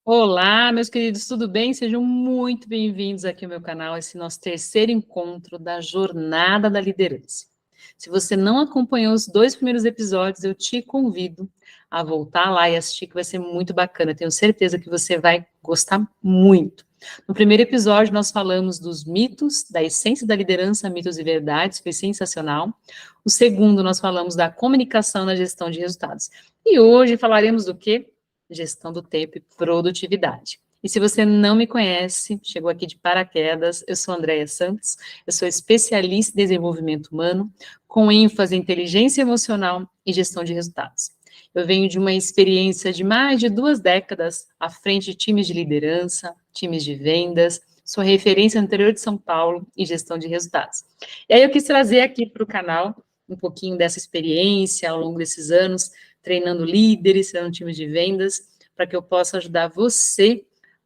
Olá, meus queridos, tudo bem? Sejam muito bem-vindos aqui ao meu canal, esse nosso terceiro encontro da Jornada da Liderança. Se você não acompanhou os 2 primeiros episódios, eu te convido a voltar lá e assistir, que vai ser muito bacana. Tenho certeza que você vai gostar muito. No primeiro episódio, nós falamos dos mitos, da essência da liderança, mitos e verdades, foi sensacional. O segundo, nós falamos da comunicação na gestão de resultados. E hoje falaremos do quê? Gestão do tempo e produtividade. E se você não me conhece, chegou aqui de paraquedas, eu sou Andréia Santos, eu sou especialista em desenvolvimento humano, com ênfase em inteligência emocional e gestão de resultados. Eu venho de uma experiência de mais de 2 décadas à frente de times de liderança, times de vendas, sou referência no interior de São Paulo e gestão de resultados. E aí eu quis trazer aqui para o canal um pouquinho dessa experiência ao longo desses anos, treinando líderes, treinando times de vendas, para que eu possa ajudar você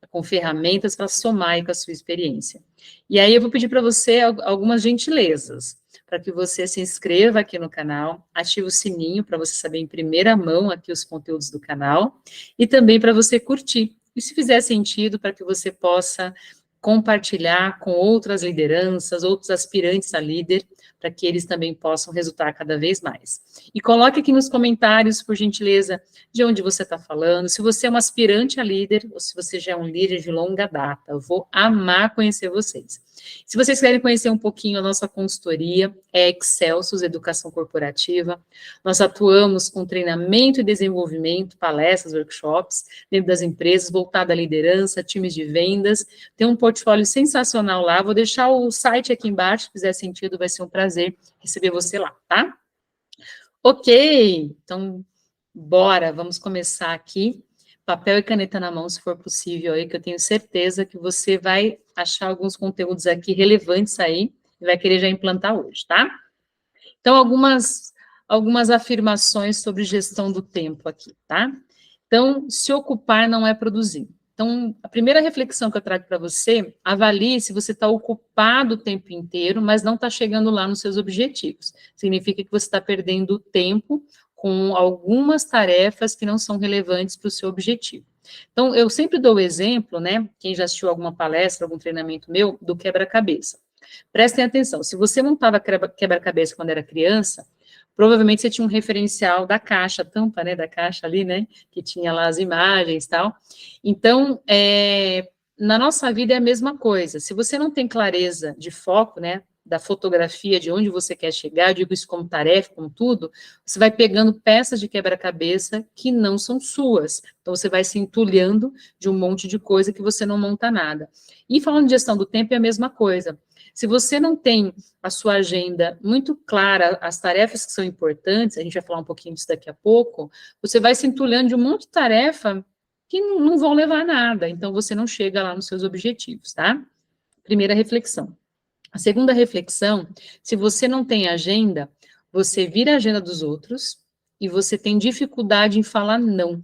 com ferramentas para somar com a sua experiência. E aí eu vou pedir para você algumas gentilezas, para que você se inscreva aqui no canal, ative o sininho para você saber em primeira mão aqui os conteúdos do canal, e também para você curtir. E se fizer sentido, para que você possa compartilhar com outras lideranças, outros aspirantes a líder, para que eles também possam resultar cada vez mais. E coloque aqui nos comentários, por gentileza, de onde você está falando, se você é um aspirante a líder, ou se você já é um líder de longa data. Eu vou amar conhecer vocês. Se vocês querem conhecer um pouquinho a nossa consultoria, é Excelsius Educação Corporativa. Nós atuamos com treinamento e desenvolvimento, palestras, workshops, dentro das empresas, voltada à liderança, times de vendas. Tem um portfólio sensacional lá. Vou deixar o site aqui embaixo, se fizer sentido, vai ser um prazer receber você lá, tá? Ok, então, bora, vamos começar aqui. Papel e caneta na mão, se for possível, aí, que eu tenho certeza que você vai achar alguns conteúdos aqui relevantes aí e vai querer já implantar hoje, tá? Então, algumas afirmações sobre gestão do tempo aqui, tá? Então, se ocupar não é produzir. Então, a primeira reflexão que eu trago para você, avalie se você está ocupado o tempo inteiro, mas não está chegando lá nos seus objetivos. Significa que você está perdendo tempo com algumas tarefas que não são relevantes para o seu objetivo. Então, eu sempre dou o exemplo, né? Quem já assistiu alguma palestra, algum treinamento meu, do quebra-cabeça. Prestem atenção, se você montava quebra-cabeça quando era criança, provavelmente você tinha um referencial da caixa, a tampa, né, da caixa ali, né, que tinha lá as imagens e tal. Então, na nossa vida é a mesma coisa. Se você não tem clareza de foco, né, da fotografia, de onde você quer chegar, eu digo isso como tarefa, como tudo, você vai pegando peças de quebra-cabeça que não são suas. Então, você vai se entulhando de um monte de coisa que você não monta nada. E falando de gestão do tempo, é a mesma coisa. Se você não tem a sua agenda muito clara, as tarefas que são importantes, a gente vai falar um pouquinho disso daqui a pouco, você vai se entulhando de um monte de tarefa que não vão levar a nada, então você não chega lá nos seus objetivos, tá? Primeira reflexão. A segunda reflexão, se você não tem agenda, você vira a agenda dos outros e você tem dificuldade em falar não.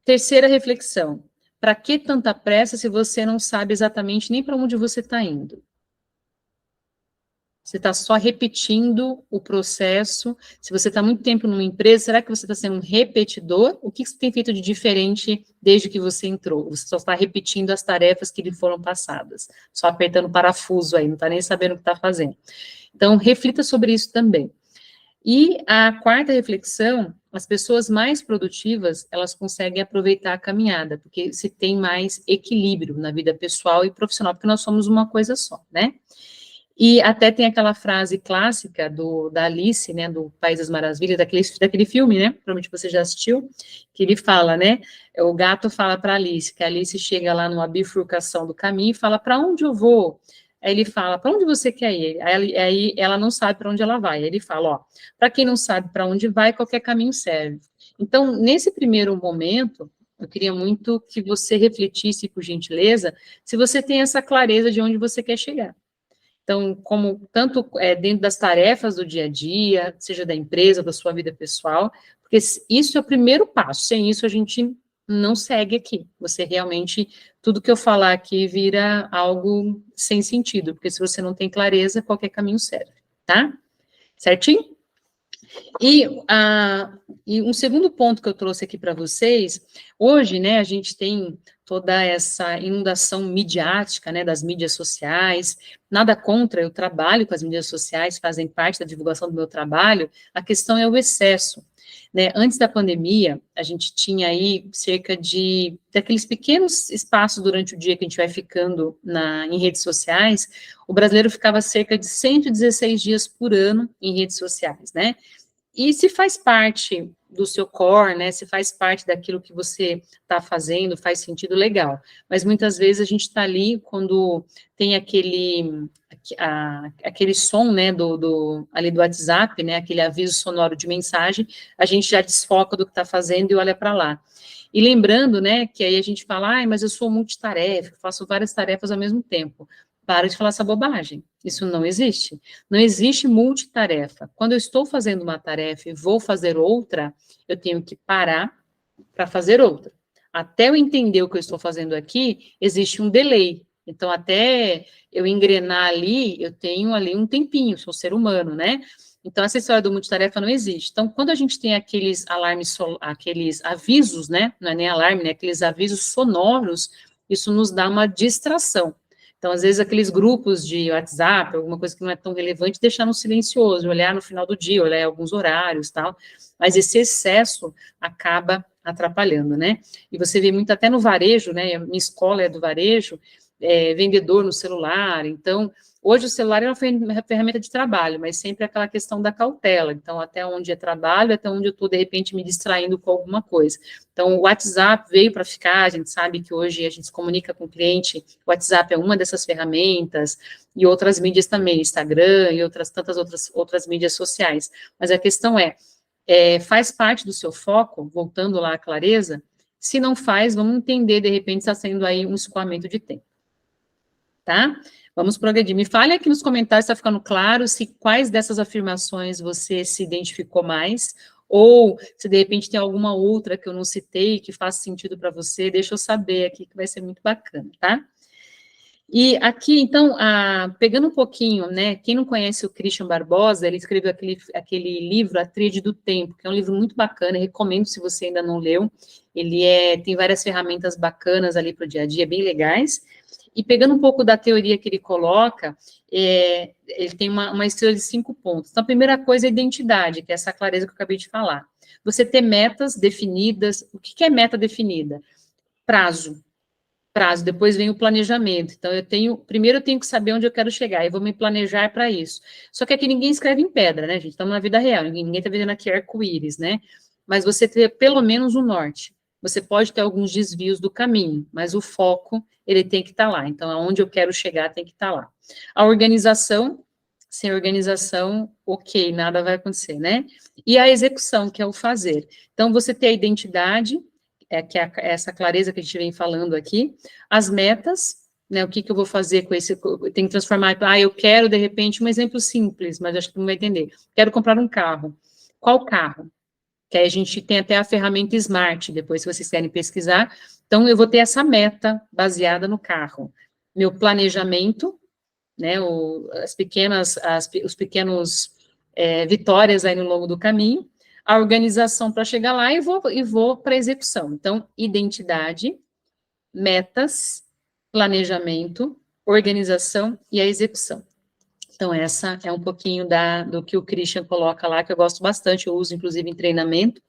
Terceira reflexão, para que tanta pressa se você não sabe exatamente nem para onde você está indo? Você está só repetindo o processo. Se você está muito tempo numa empresa, será que você está sendo um repetidor? O que você tem feito de diferente desde que você entrou? Você só está repetindo as tarefas que lhe foram passadas, só apertando parafuso aí, não está nem sabendo o que está fazendo. Então, reflita sobre isso também. E a quarta reflexão, as pessoas mais produtivas, elas conseguem aproveitar a caminhada, porque se tem mais equilíbrio na vida pessoal e profissional, porque nós somos uma coisa só, né? E até tem aquela frase clássica da Alice, né, do País das Maravilhas, daquele filme, né, provavelmente você já assistiu, que ele fala, né, o gato fala para Alice, que a Alice chega lá numa bifurcação do caminho e fala, para onde eu vou? Aí ele fala, para onde você quer ir? Aí ela não sabe para onde ela vai. Aí ele fala, ó, para quem não sabe para onde vai, qualquer caminho serve. Então, nesse primeiro momento, eu queria muito que você refletisse, por gentileza, se você tem essa clareza de onde você quer chegar. Então, como tanto dentro das tarefas do dia a dia, seja da empresa, da sua vida pessoal, porque isso é o primeiro passo. Sem isso, a gente não segue aqui. Você realmente, tudo que eu falar aqui vira algo sem sentido, porque se você não tem clareza, qualquer caminho serve, tá? Certinho? E um segundo ponto que eu trouxe aqui para vocês, hoje, né, a gente tem toda essa inundação midiática, né, das mídias sociais, nada contra, eu trabalho com as mídias sociais, fazem parte da divulgação do meu trabalho, a questão é o excesso, né, antes da pandemia, a gente tinha aí cerca daqueles pequenos espaços durante o dia que a gente vai ficando em redes sociais, o brasileiro ficava cerca de 116 dias por ano em redes sociais, né, e se faz parte do seu core, né, se faz parte daquilo que você está fazendo, faz sentido, legal. Mas muitas vezes a gente está ali quando tem aquele som, né, ali do WhatsApp, né, aquele aviso sonoro de mensagem, a gente já desfoca do que está fazendo e olha para lá. E lembrando, né, que aí a gente fala, mas eu sou multitarefa, faço várias tarefas ao mesmo tempo. Para de falar essa bobagem. Isso não existe. Não existe multitarefa. Quando eu estou fazendo uma tarefa e vou fazer outra, eu tenho que parar para fazer outra. Até eu entender o que eu estou fazendo aqui, existe um delay. Então, até eu engrenar ali, eu tenho ali um tempinho, sou ser humano, né? Então, essa história do multitarefa não existe. Então, quando a gente tem aqueles alarmes, aqueles avisos, né? Não é nem alarme, né? Aqueles avisos sonoros, isso nos dá uma distração. Então, às vezes, aqueles grupos de WhatsApp, alguma coisa que não é tão relevante, deixar no silencioso, olhar no final do dia, olhar alguns horários, tal. Mas esse excesso acaba atrapalhando, né? E você vê muito até no varejo, né? Minha escola é do varejo, vendedor no celular. Então, hoje o celular é uma ferramenta de trabalho, mas sempre aquela questão da cautela. Então, até onde é trabalho, até onde eu estou, de repente, me distraindo com alguma coisa. Então, o WhatsApp veio para ficar, a gente sabe que hoje a gente se comunica com o cliente, o WhatsApp é uma dessas ferramentas, e outras mídias também, Instagram e tantas outras mídias sociais. Mas a questão faz parte do seu foco, voltando lá à clareza? Se não faz, vamos entender, de repente, está sendo aí um escoamento de tempo. Tá? Vamos progredir. Me fale aqui nos comentários, está ficando claro, quais dessas afirmações você se identificou mais, ou se de repente tem alguma outra que eu não citei, que faça sentido para você, deixa eu saber aqui, que vai ser muito bacana, tá? E aqui, então, pegando um pouquinho, né, quem não conhece o Christian Barbosa, ele escreveu aquele livro, A Tríade do Tempo, que é um livro muito bacana, recomendo se você ainda não leu, ele tem várias ferramentas bacanas ali para o dia a dia, bem legais, e pegando um pouco da teoria que ele coloca, ele tem uma estrela de 5 pontos. Então, a primeira coisa é a identidade, que é essa clareza que eu acabei de falar. Você ter metas definidas, o que é meta definida? Prazo, depois vem o planejamento. Então, primeiro eu tenho que saber onde eu quero chegar, e vou me planejar para isso. Só que aqui ninguém escreve em pedra, né, gente? Estamos na vida real, ninguém está vendo aqui arco-íris, né? Mas você ter pelo menos um norte. Você pode ter alguns desvios do caminho, mas o foco, ele tem que estar lá. Então, aonde eu quero chegar tem que estar lá. A organização, sem organização, ok, nada vai acontecer, né? E a execução, que é o fazer. Então, você ter a identidade, que é essa clareza que a gente vem falando aqui, as metas, né, o que eu vou fazer com esse, tem que transformar, eu quero, de repente, um exemplo simples, mas acho que não vai entender, quero comprar um carro, qual carro? Que aí a gente tem até a ferramenta Smart, depois se vocês querem pesquisar, então eu vou ter essa meta baseada no carro, meu planejamento, né, os pequenos vitórias aí no longo do caminho, a organização para chegar lá e vou para a execução. Então, identidade, metas, planejamento, organização e a execução. Então, essa é um pouquinho do que o Christian coloca lá, que eu gosto bastante, eu uso, inclusive, em treinamento.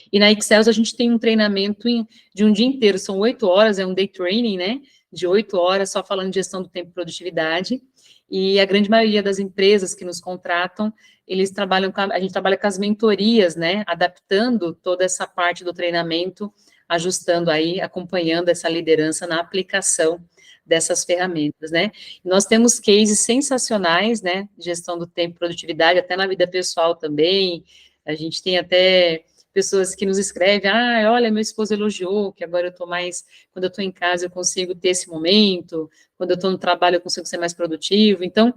E na Excel, a gente tem um treinamento de um dia inteiro, são 8 horas, é um day training, né? De 8 horas, só falando de gestão do tempo e produtividade. E a grande maioria das empresas que nos contratam, a gente trabalha com as mentorias, né? Adaptando toda essa parte do treinamento, ajustando aí, acompanhando essa liderança na aplicação dessas ferramentas, né? Nós temos cases sensacionais, né? Gestão do tempo e produtividade, até na vida pessoal também. A gente tem até pessoas que nos escrevem, olha, meu esposo elogiou, que agora eu estou mais, quando eu estou em casa eu consigo ter esse momento, quando eu estou no trabalho eu consigo ser mais produtivo. Então,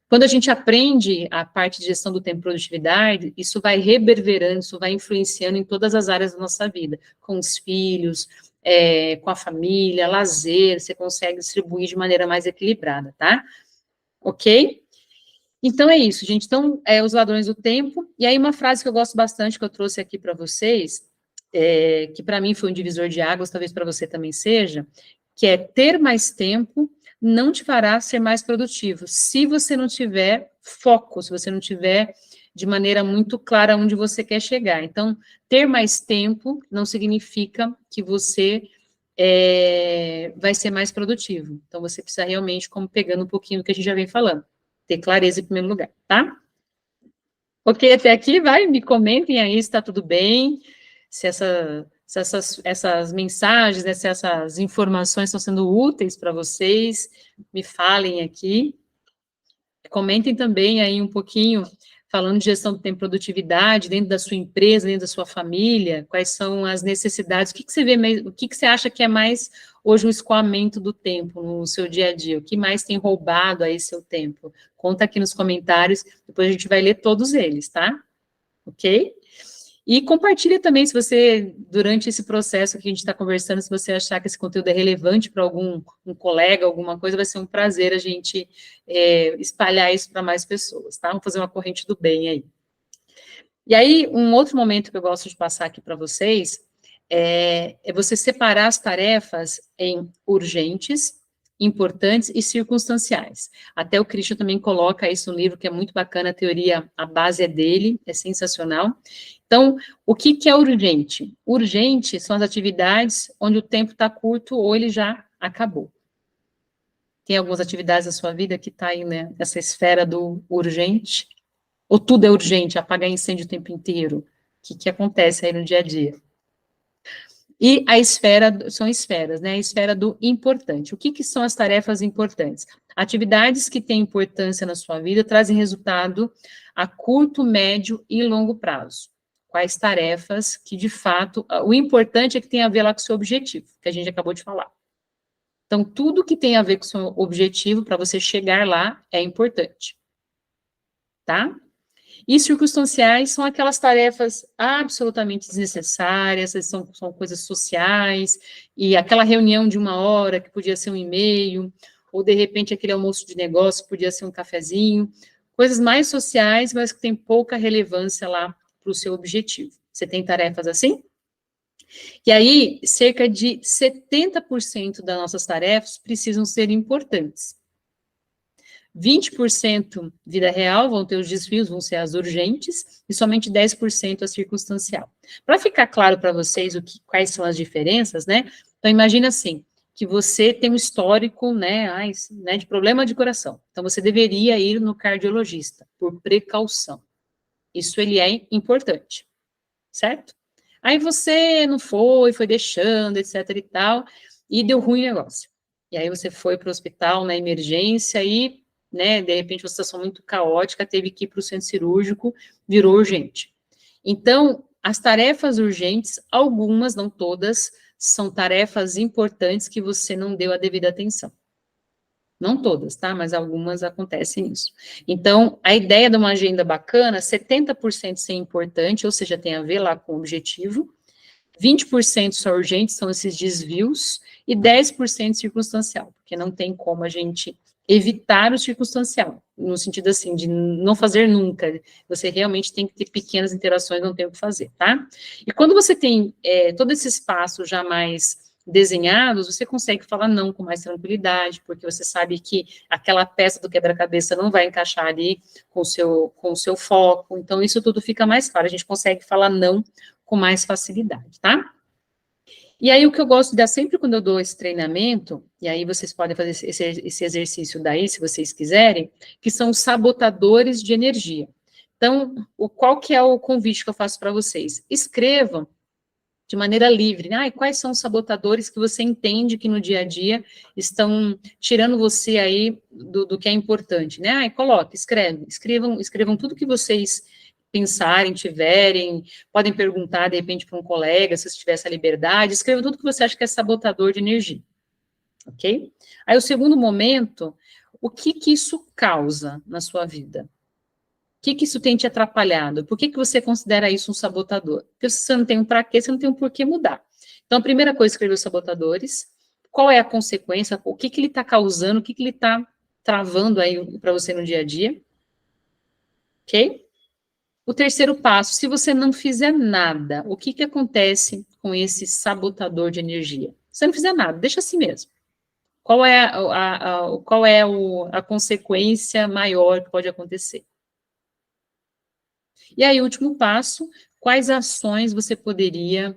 quando a gente aprende a parte de gestão do tempo e produtividade, isso vai reverberando, isso vai influenciando em todas as áreas da nossa vida, com os filhos, com a família, lazer, você consegue distribuir de maneira mais equilibrada, tá? Ok? Então é isso, gente. Então, os ladrões do tempo. E aí uma frase que eu gosto bastante, que eu trouxe aqui para vocês, que para mim foi um divisor de águas, talvez para você também seja, que é: ter mais tempo não te fará ser mais produtivo, se você não tiver foco, se você não tiver de maneira muito clara onde você quer chegar. Então, ter mais tempo não significa que você vai ser mais produtivo. Então, você precisa realmente, como pegando um pouquinho do que a gente já vem falando, ter clareza em primeiro lugar, tá? Ok, até aqui, vai, me comentem aí se está tudo bem, se essas mensagens, né, se essas informações estão sendo úteis para vocês, me falem aqui. Comentem também aí um pouquinho, falando de gestão do tempo e produtividade, dentro da sua empresa, dentro da sua família, quais são as necessidades, o que você vê, o que você acha que é mais hoje um escoamento do tempo no seu dia a dia, o que mais tem roubado aí seu tempo? Conta aqui nos comentários, depois a gente vai ler todos eles, tá? Ok? E compartilha também, se você, durante esse processo que a gente está conversando, se você achar que esse conteúdo é relevante para algum colega, alguma coisa, vai ser um prazer a gente espalhar isso para mais pessoas, tá? Vamos fazer uma corrente do bem aí. E aí, um outro momento que eu gosto de passar aqui para vocês é você separar as tarefas em urgentes, importantes e circunstanciais. Até o Christian também coloca isso no livro, que é muito bacana, a teoria, a base é dele, é sensacional. Então, o que é urgente? Urgente são as atividades onde o tempo está curto ou ele já acabou. Tem algumas atividades na sua vida que está aí, né, nessa esfera do urgente? Ou tudo é urgente, apagar incêndio o tempo inteiro? O que acontece aí no dia a dia? E a esfera, são esferas, né? A esfera do importante. O que são as tarefas importantes? Atividades que têm importância na sua vida trazem resultado a curto, médio e longo prazo. Quais tarefas que, de fato, o importante é que tem a ver lá com o seu objetivo, que a gente acabou de falar. Então, tudo que tem a ver com o seu objetivo, para você chegar lá, é importante. Tá? E circunstanciais são aquelas tarefas absolutamente desnecessárias, são coisas sociais, e aquela reunião de 1 hora, que podia ser um e-mail, ou de repente aquele almoço de negócio, podia ser um cafezinho, coisas mais sociais, mas que têm pouca relevância lá para o seu objetivo. Você tem tarefas assim? E aí, cerca de 70% das nossas tarefas precisam ser importantes. 20% vida real, vão ter os desvios, vão ser as urgentes, e somente 10% a circunstancial. Para ficar claro para vocês quais são as diferenças, né? Então, imagina assim, que você tem um histórico, né, de problema de coração. Então, você deveria ir no cardiologista, por precaução. Isso ele é importante, certo? Aí você não foi deixando, etc e tal, e deu ruim o negócio. E aí você foi para o hospital na emergência e, né, de repente, uma situação muito caótica, teve que ir para o centro cirúrgico, virou urgente. Então, as tarefas urgentes, algumas, não todas, são tarefas importantes que você não deu a devida atenção. Não todas, tá? Mas algumas acontecem isso. Então, a ideia de uma agenda bacana, 70% ser importante, ou seja, tem a ver lá com o objetivo, 20% só urgentes, são esses desvios, e 10% circunstancial, porque não tem como a gente evitar o circunstancial, no sentido assim, de não fazer nunca, você realmente tem que ter pequenas interações, não tem o que fazer, tá? E quando você tem todo esse espaço já mais desenhados, você consegue falar não com mais tranquilidade, porque você sabe que aquela peça do quebra-cabeça não vai encaixar ali com o seu foco, então isso tudo fica mais claro, a gente consegue falar não com mais facilidade, tá? E aí, o que eu gosto de dar sempre quando eu dou esse treinamento, e aí vocês podem fazer esse exercício daí, se vocês quiserem, que são os sabotadores de energia. Então, qual que é o convite que eu faço para vocês? Escrevam de maneira livre, né? Quais são os sabotadores que você entende que no dia a dia estão tirando você aí do que é importante, né? Coloque, escrevam tudo que vocês pensarem, tiverem, podem perguntar, de repente, para um colega, se você tiver essa liberdade, escreva tudo que você acha que é sabotador de energia, ok? Aí, o segundo momento, o que isso causa na sua vida? O que isso tem te atrapalhado? Por que você considera isso um sabotador? Porque se você não tem um para quê, você não tem um porquê mudar. Então, a primeira coisa, escrever os sabotadores, qual é a consequência, o que ele está causando, o que ele está travando aí para você no dia a dia. ok? O terceiro passo, se você não fizer nada, o que acontece com esse sabotador de energia? Se você não fizer nada, deixa assim mesmo. Qual é a consequência maior que pode acontecer? E aí, o último passo, quais ações você poderia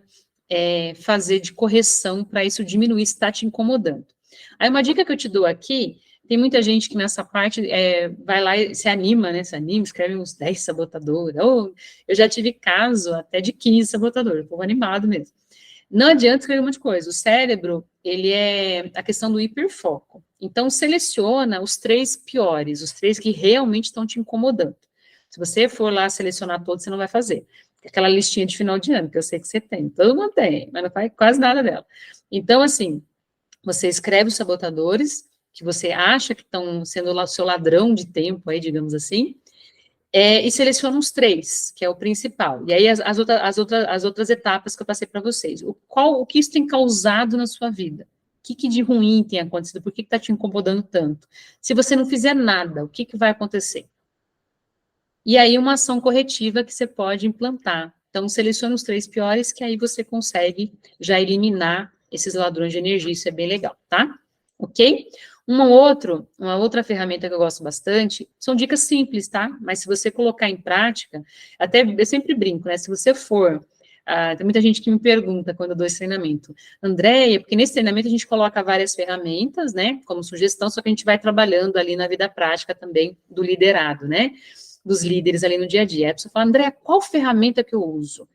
fazer de correção para isso diminuir se está te incomodando? Aí, uma dica que eu te dou aqui, tem muita gente que nessa parte vai lá e se anima, né? Se anima, escreve uns 10 sabotadores. Ou eu já tive caso até de 15 sabotadores, povo animado mesmo. Não adianta escrever um monte de coisa. O cérebro, ele é a questão do hiperfoco. Então, seleciona os 3 piores, os 3 que realmente estão te incomodando. Se você for lá selecionar todos, você não vai fazer. Aquela listinha de final de ano, que eu sei que você tem. Todo mundo tem, mas não faz quase nada dela. Então, assim, você escreve os sabotadores, que você acha que estão sendo o seu ladrão de tempo aí, digamos assim, e seleciona os 3, que é o principal. E aí as outras etapas que eu passei para vocês. O que isso tem causado na sua vida? O que de ruim tem acontecido? Por que está te incomodando tanto? Se você não fizer nada, o que vai acontecer? E aí uma ação corretiva que você pode implantar. Então, seleciona os 3 piores, que aí você consegue já eliminar esses ladrões de energia, isso é bem legal, tá? Ok? Uma outra ferramenta que eu gosto bastante, são dicas simples, tá? Mas se você colocar em prática, até eu sempre brinco, né? Se você for, tem muita gente que me pergunta quando eu dou esse treinamento, Andréia, porque nesse treinamento a gente coloca várias ferramentas, né? Como sugestão, só que a gente vai trabalhando ali na vida prática também do liderado, né? Dos líderes ali no dia a dia. Aí a pessoa fala, Andréia, qual ferramenta que eu uso?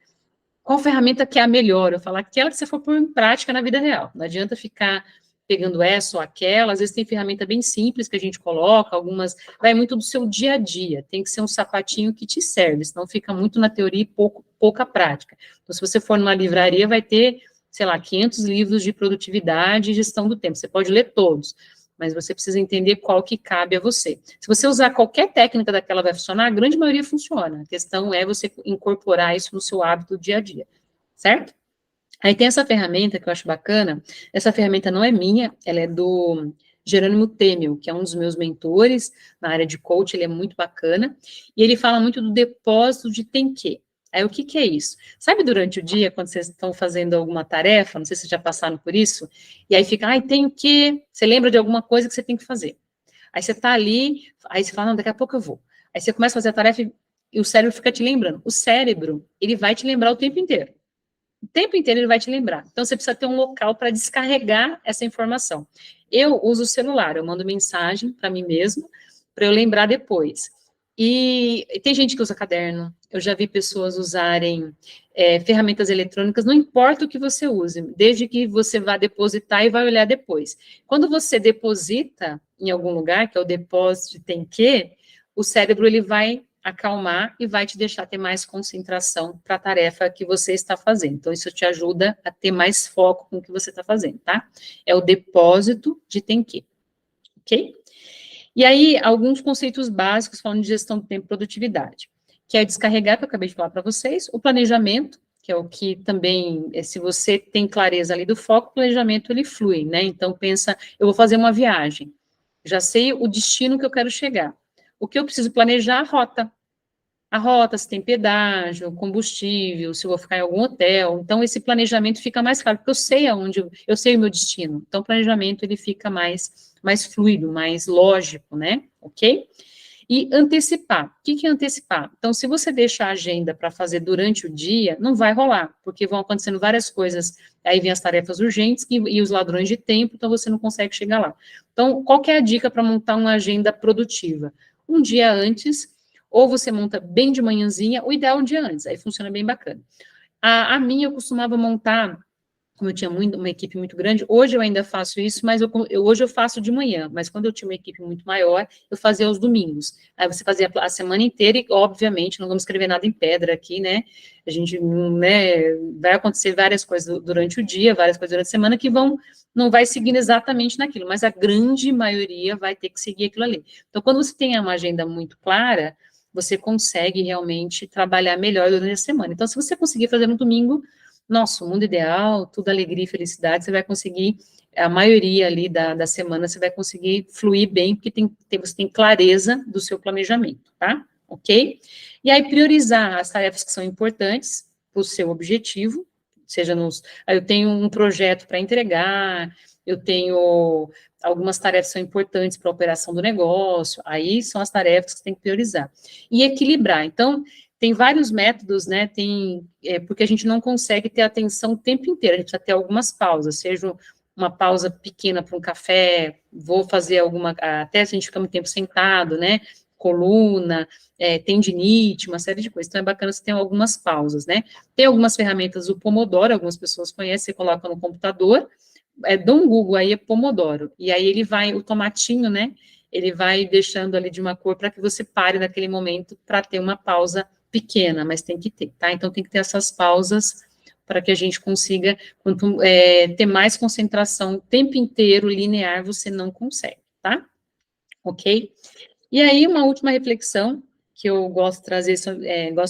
Qual ferramenta que é a melhor? Eu falo, aquela que você for pôr em prática na vida real. Não adianta ficar pegando essa ou aquela, às vezes tem ferramenta bem simples que a gente coloca, algumas, vai muito do seu dia a dia, tem que ser um sapatinho que te serve, senão fica muito na teoria e pouca prática. Então, se você for numa livraria, vai ter, sei lá, 500 livros de produtividade e gestão do tempo, você pode ler todos, mas você precisa entender qual que cabe a você. Se você usar qualquer técnica daquela vai funcionar, a grande maioria funciona, a questão é você incorporar isso no seu hábito do dia a dia, certo? Aí tem essa ferramenta que eu acho bacana, essa ferramenta não é minha, ela é do Jerônimo Temel, que é um dos meus mentores na área de coach, ele é muito bacana, e ele fala muito do depósito de tem que. Aí o que é isso? Sabe durante o dia, quando vocês estão fazendo alguma tarefa, não sei se vocês já passaram por isso, e aí fica, tenho que, você lembra de alguma coisa que você tem que fazer. Aí você tá ali, aí você fala, não, daqui a pouco eu vou. Aí você começa a fazer a tarefa e o cérebro fica te lembrando. O cérebro, ele vai te lembrar o tempo inteiro. O tempo inteiro ele vai te lembrar. Então, você precisa ter um local para descarregar essa informação. Eu uso o celular, eu mando mensagem para mim mesmo, para eu lembrar depois. E tem gente que usa caderno, eu já vi pessoas usarem ferramentas eletrônicas, não importa o que você use, desde que você vá depositar e vai olhar depois. Quando você deposita em algum lugar, que é o depósito tem que, o cérebro ele vai acalmar e vai te deixar ter mais concentração para a tarefa que você está fazendo. Então, isso te ajuda a ter mais foco com o que você está fazendo, tá? É o depósito de tem que, ok? E aí, alguns conceitos básicos falando de gestão do tempo e produtividade, que é descarregar, que eu acabei de falar para vocês, o planejamento, que é o que também, se você tem clareza ali do foco, o planejamento ele flui, né? Então, pensa, eu vou fazer uma viagem, já sei o destino que eu quero chegar. O que eu preciso planejar? A rota, se tem pedágio, combustível, se eu vou ficar em algum hotel. Então, esse planejamento fica mais claro, porque eu sei aonde, eu sei o meu destino. Então, o planejamento, ele fica mais fluido, mais lógico, né? Ok? E antecipar. O que é antecipar? Então, se você deixa a agenda para fazer durante o dia, não vai rolar, porque vão acontecendo várias coisas. Aí vem as tarefas urgentes e os ladrões de tempo, então você não consegue chegar lá. Então, qual que é a dica para montar uma agenda produtiva? Um dia antes, ou você monta bem de manhãzinha, o ideal é um dia antes, aí funciona bem bacana. A minha eu costumava montar, como eu tinha uma equipe muito grande, hoje eu ainda faço isso, mas hoje eu faço de manhã, mas quando eu tinha uma equipe muito maior, eu fazia aos domingos. Aí você fazia a semana inteira e, obviamente, não vamos escrever nada em pedra aqui, né? A gente, né, vai acontecer várias coisas durante o dia, várias coisas durante a semana que não vai seguindo exatamente naquilo, mas a grande maioria vai ter que seguir aquilo ali. Então, quando você tem uma agenda muito clara, você consegue realmente trabalhar melhor durante a semana. Então, se você conseguir fazer no domingo, nossa, o mundo ideal, tudo alegria e felicidade, você vai conseguir, a maioria ali da semana, você vai conseguir fluir bem, porque você tem clareza do seu planejamento, tá? ok? E aí priorizar as tarefas que são importantes para o seu objetivo, seja aí eu tenho um projeto para entregar, eu tenho algumas tarefas que são importantes para a operação do negócio, aí são as tarefas que você tem que priorizar. E equilibrar, então, tem vários métodos, né, porque a gente não consegue ter atenção o tempo inteiro, a gente precisa ter algumas pausas, seja uma pausa pequena para um café, vou fazer até se a gente fica muito tempo sentado, né, coluna, tendinite, uma série de coisas, então é bacana você ter algumas pausas, né. Tem algumas ferramentas, o Pomodoro, algumas pessoas conhecem, você coloca no computador, dá um Google aí, é Pomodoro, e aí ele vai, o tomatinho, né, ele vai deixando ali de uma cor para que você pare naquele momento para ter uma pausa pequena, mas tem que ter, tá? Então tem que ter essas pausas para que a gente consiga ter mais concentração o tempo inteiro, linear, você não consegue, tá? Ok? E aí, uma última reflexão que eu gosto de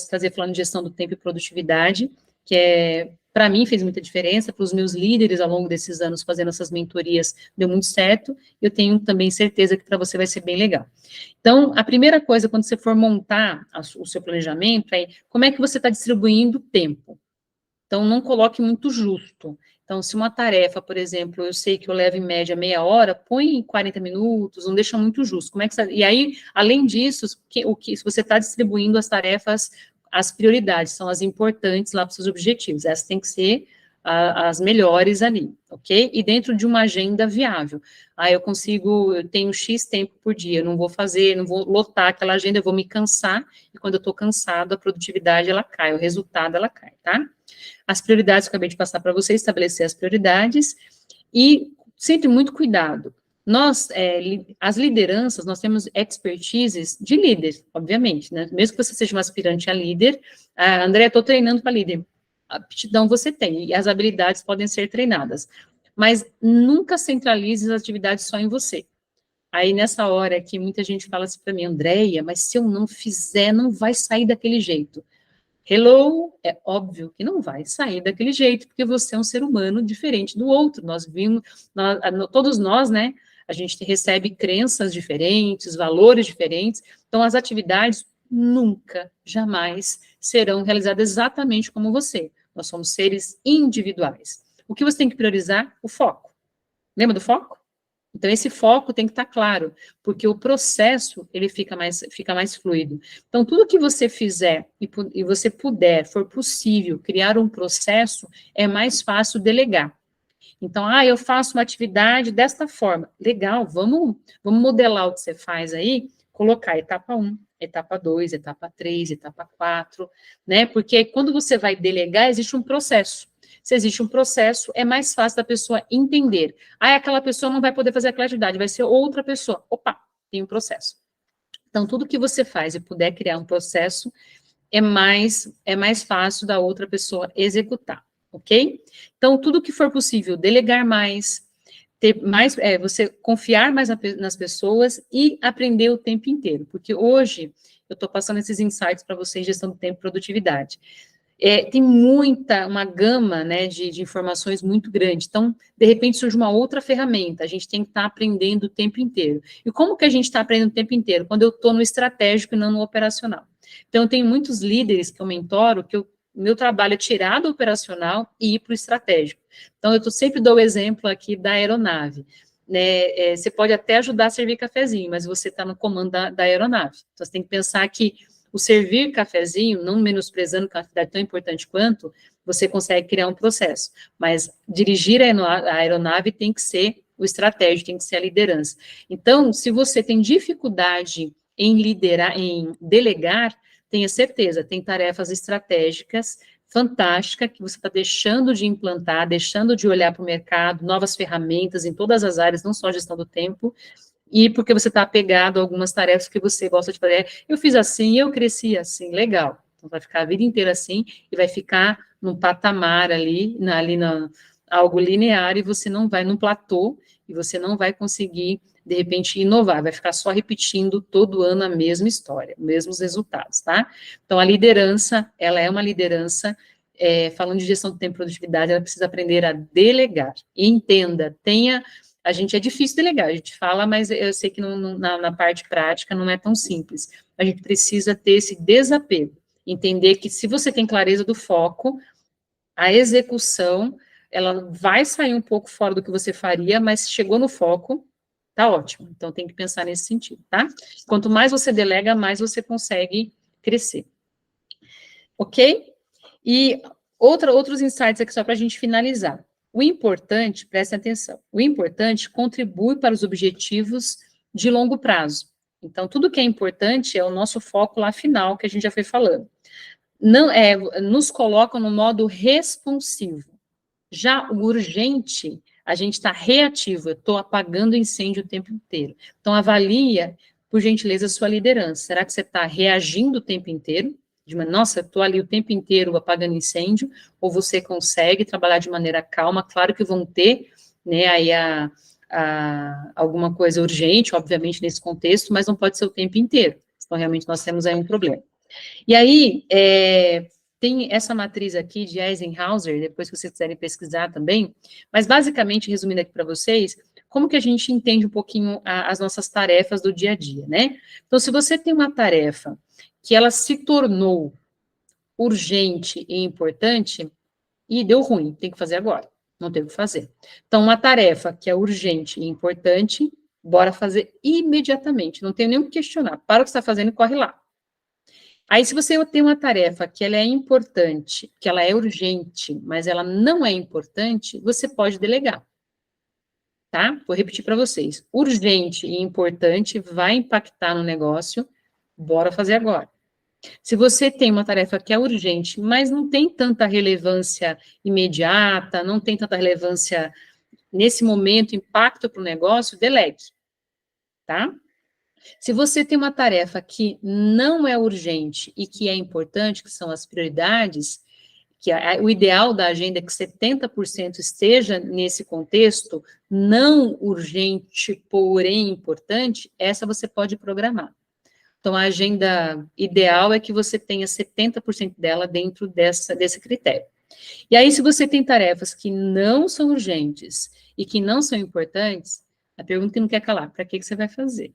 trazer falando de gestão do tempo e produtividade, que para mim fez muita diferença, para os meus líderes ao longo desses anos fazendo essas mentorias, deu muito certo, eu tenho também certeza que para você vai ser bem legal. Então, a primeira coisa, quando você for montar o seu planejamento, é como é que você está distribuindo o tempo. Então, não coloque muito justo. Então, se uma tarefa, por exemplo, eu sei que eu levo em média meia hora, põe em 40 minutos, não deixa muito justo. Como é que e aí, além disso, se você está distribuindo as tarefas, as prioridades, são as importantes lá para os seus objetivos. Essas têm que ser as melhores ali, ok? E dentro de uma agenda viável. Eu tenho X tempo por dia, eu não vou lotar aquela agenda, eu vou me cansar, e quando eu estou cansado, a produtividade, ela cai, o resultado, ela cai, tá? As prioridades que eu acabei de passar para você, estabelecer as prioridades, e sempre muito cuidado. As lideranças, nós temos expertises de líder, obviamente, né? Mesmo que você seja um aspirante a líder, André, estou treinando para líder. A aptidão você tem, e as habilidades podem ser treinadas. Mas nunca centralize as atividades só em você. Aí, nessa hora que muita gente fala assim para mim, Andréia, mas se eu não fizer, não vai sair daquele jeito. Hello, é óbvio que não vai sair daquele jeito, porque você é um ser humano diferente do outro. Todos nós, né? A gente recebe crenças diferentes, valores diferentes. Então, as atividades nunca, jamais serão realizadas exatamente como você. Nós somos seres individuais. O que você tem que priorizar? O foco. Lembra do foco? Então, esse foco tem que estar claro, porque o processo, ele fica mais fluido. Então, tudo que você fizer e você puder, for possível, criar um processo, é mais fácil delegar. Então, eu faço uma atividade desta forma. Legal, vamos modelar o que você faz aí, colocar etapa 1, etapa 2, etapa 3, etapa 4, né? Porque quando você vai delegar, existe um processo. Se existe um processo, é mais fácil da pessoa entender. Aquela pessoa não vai poder fazer aquela atividade, vai ser outra pessoa. Opa, tem um processo. Então, tudo que você faz e puder criar um processo, é mais fácil da outra pessoa executar, ok? Então, tudo que for possível, delegar mais, você confiar mais nas pessoas e aprender o tempo inteiro, porque hoje eu estou passando esses insights para vocês, gestão do tempo e produtividade. Tem uma gama, né, de informações muito grande. Então, de repente, surge uma outra ferramenta, a gente tem que estar aprendendo o tempo inteiro. E como que a gente está aprendendo o tempo inteiro? Quando eu estou no estratégico e não no operacional. Então, eu tenho muitos líderes que eu mentoro, meu trabalho é tirar do operacional e ir para o estratégico. Então, eu sempre dou o exemplo aqui da aeronave. Né, você pode até ajudar a servir cafezinho, mas você está no comando da aeronave. Então, você tem que pensar que o servir cafezinho, não menosprezando que é uma atividade tão importante quanto, você consegue criar um processo. Mas dirigir a aeronave tem que ser o estratégico, tem que ser a liderança. Então, se você tem dificuldade em liderar, em delegar, tenha certeza, tem tarefas estratégicas fantásticas que você está deixando de implantar, deixando de olhar para o mercado, novas ferramentas em todas as áreas, não só a gestão do tempo, e porque você está apegado a algumas tarefas que você gosta de fazer. Eu fiz assim, eu cresci assim, legal. Então, vai ficar a vida inteira assim, e vai ficar num patamar algo linear, e você não vai num platô, e você não vai conseguir, de repente, inovar, vai ficar só repetindo todo ano a mesma história, os mesmos resultados, tá? Então, a liderança, ela é uma liderança, falando de gestão do tempo e produtividade, ela precisa aprender a delegar. E entenda, tenha A gente é difícil delegar, a gente fala, mas eu sei que na parte prática não é tão simples. A gente precisa ter esse desapego, entender que se você tem clareza do foco, a execução, ela vai sair um pouco fora do que você faria, mas chegou no foco, tá ótimo. Então, tem que pensar nesse sentido, tá? Quanto mais você delega, mais você consegue crescer. Ok? E outros insights aqui só para a gente finalizar. O importante, preste atenção, o importante contribui para os objetivos de longo prazo. Então, tudo que é importante é o nosso foco lá final, que a gente já foi falando. Não nos coloca no modo responsivo. Já o urgente, a gente está reativo, eu estou apagando incêndio o tempo inteiro. Então, avalia, por gentileza, a sua liderança. Será que você está reagindo o tempo inteiro? Nossa, eu estou ali o tempo inteiro apagando incêndio, ou você consegue trabalhar de maneira calma? Claro que vão ter, né, aí alguma coisa urgente, obviamente, nesse contexto, mas não pode ser o tempo inteiro. Então, realmente, nós temos aí um problema. E aí, tem essa matriz aqui de Eisenhower, depois que vocês quiserem pesquisar também, mas basicamente, resumindo aqui para vocês, como que a gente entende um pouquinho as nossas tarefas do dia a dia, né? Então, se você tem uma tarefa que ela se tornou urgente e importante, e deu ruim, tem que fazer agora, não tem o que fazer. Então, uma tarefa que é urgente e importante, bora fazer imediatamente, não tem nem o que questionar, para o que você está fazendo e corre lá. Aí, se você tem uma tarefa que ela é importante, que ela é urgente, mas ela não é importante, você pode delegar, tá? Vou repetir para vocês. Urgente e importante vai impactar no negócio, bora fazer agora. Se você tem uma tarefa que é urgente, mas não tem tanta relevância imediata, não tem tanta relevância nesse momento, impacto para o negócio, delegue, tá? Se você tem uma tarefa que não é urgente e que é importante, que são as prioridades, que o ideal da agenda é que 70% esteja nesse contexto, não urgente, porém importante, essa você pode programar. Então, a agenda ideal é que você tenha 70% dela dentro desse critério. E aí, se você tem tarefas que não são urgentes e que não são importantes, a pergunta que não quer calar, para que você vai fazer?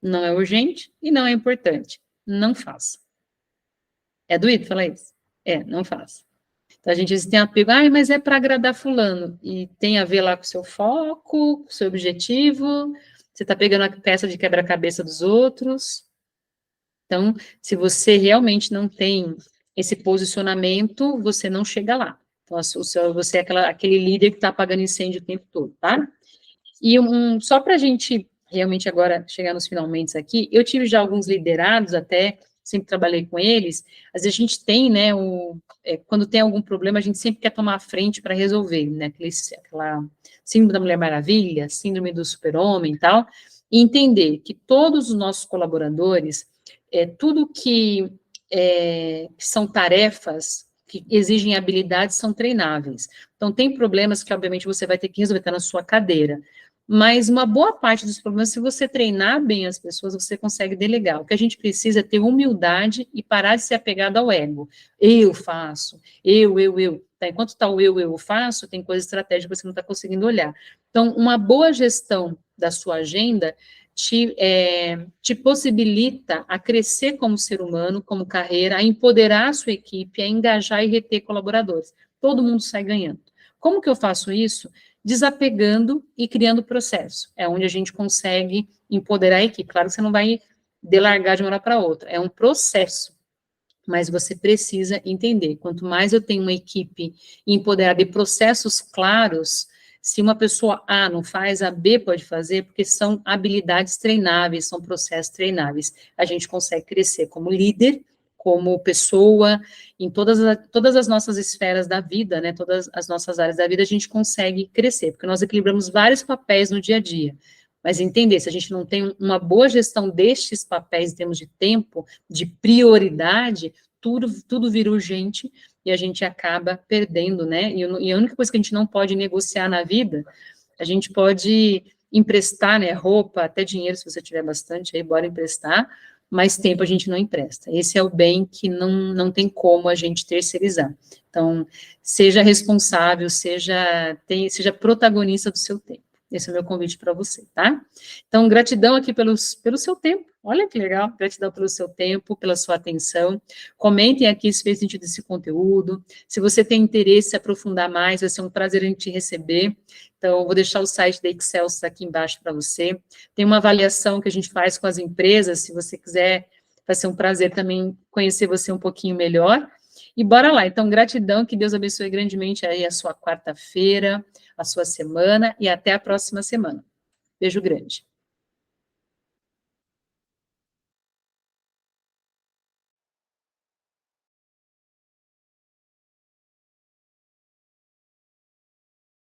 Não é urgente e não é importante. Não faça. É doído falar isso? Não faça. Então, a gente tem apego, mas é para agradar fulano. E tem a ver lá com o seu foco, com o seu objetivo. Você está pegando a peça de quebra-cabeça dos outros. Então, se você realmente não tem esse posicionamento, você não chega lá. Então, você é aquele líder que está apagando incêndio o tempo todo, tá? E só para a gente realmente agora chegar nos finalmente aqui, eu tive já alguns liderados até, sempre trabalhei com eles, às vezes a gente tem, né, quando tem algum problema, a gente sempre quer tomar a frente para resolver, né, aquela síndrome da Mulher Maravilha, síndrome do super-homem e tal, e entender que todos os nossos colaboradores, tudo que são tarefas que exigem habilidades são treináveis. Então, tem problemas que, obviamente, você vai ter que resolver, tá na sua cadeira. Mas uma boa parte dos problemas, se você treinar bem as pessoas, você consegue delegar. O que a gente precisa é ter humildade e parar de ser apegado ao ego. Eu faço, eu. Tá? Enquanto está o eu faço, tem coisa estratégica que você não está conseguindo olhar. Então, uma boa gestão da sua agenda te possibilita a crescer como ser humano, como carreira, a empoderar a sua equipe, a engajar e reter colaboradores. Todo mundo sai ganhando. Como que eu faço isso? Desapegando e criando processo. É onde a gente consegue empoderar a equipe. Claro que você não vai delargar de uma hora para outra. É um processo. Mas você precisa entender. Quanto mais eu tenho uma equipe empoderada e processos claros, se uma pessoa A não faz, a B pode fazer, porque são habilidades treináveis, são processos treináveis. A gente consegue crescer como líder, como pessoa, em todas as nossas esferas da vida, né, todas as nossas áreas da vida, a gente consegue crescer, porque nós equilibramos vários papéis no dia a dia. Mas entender, se a gente não tem uma boa gestão destes papéis em termos de tempo, de prioridade, tudo vira urgente e a gente acaba perdendo, né? E a única coisa que a gente não pode negociar na vida, a gente pode emprestar, né, roupa, até dinheiro, se você tiver bastante, aí bora emprestar, mas tempo a gente não empresta. Esse é o bem que não tem como a gente terceirizar. Então, seja responsável, seja protagonista do seu tempo. Esse é o meu convite para você, tá? Então, gratidão aqui pelo seu tempo. Olha que legal, gratidão pelo seu tempo, pela sua atenção. Comentem aqui se fez sentido esse conteúdo. Se você tem interesse em se aprofundar mais, vai ser um prazer a gente receber. Então, eu vou deixar o site da Excelsius aqui embaixo para você. Tem uma avaliação que a gente faz com as empresas, se você quiser, vai ser um prazer também conhecer você um pouquinho melhor. E bora lá, então, gratidão, que Deus abençoe grandemente aí a sua quarta-feira, a sua semana, e até a próxima semana. Beijo grande.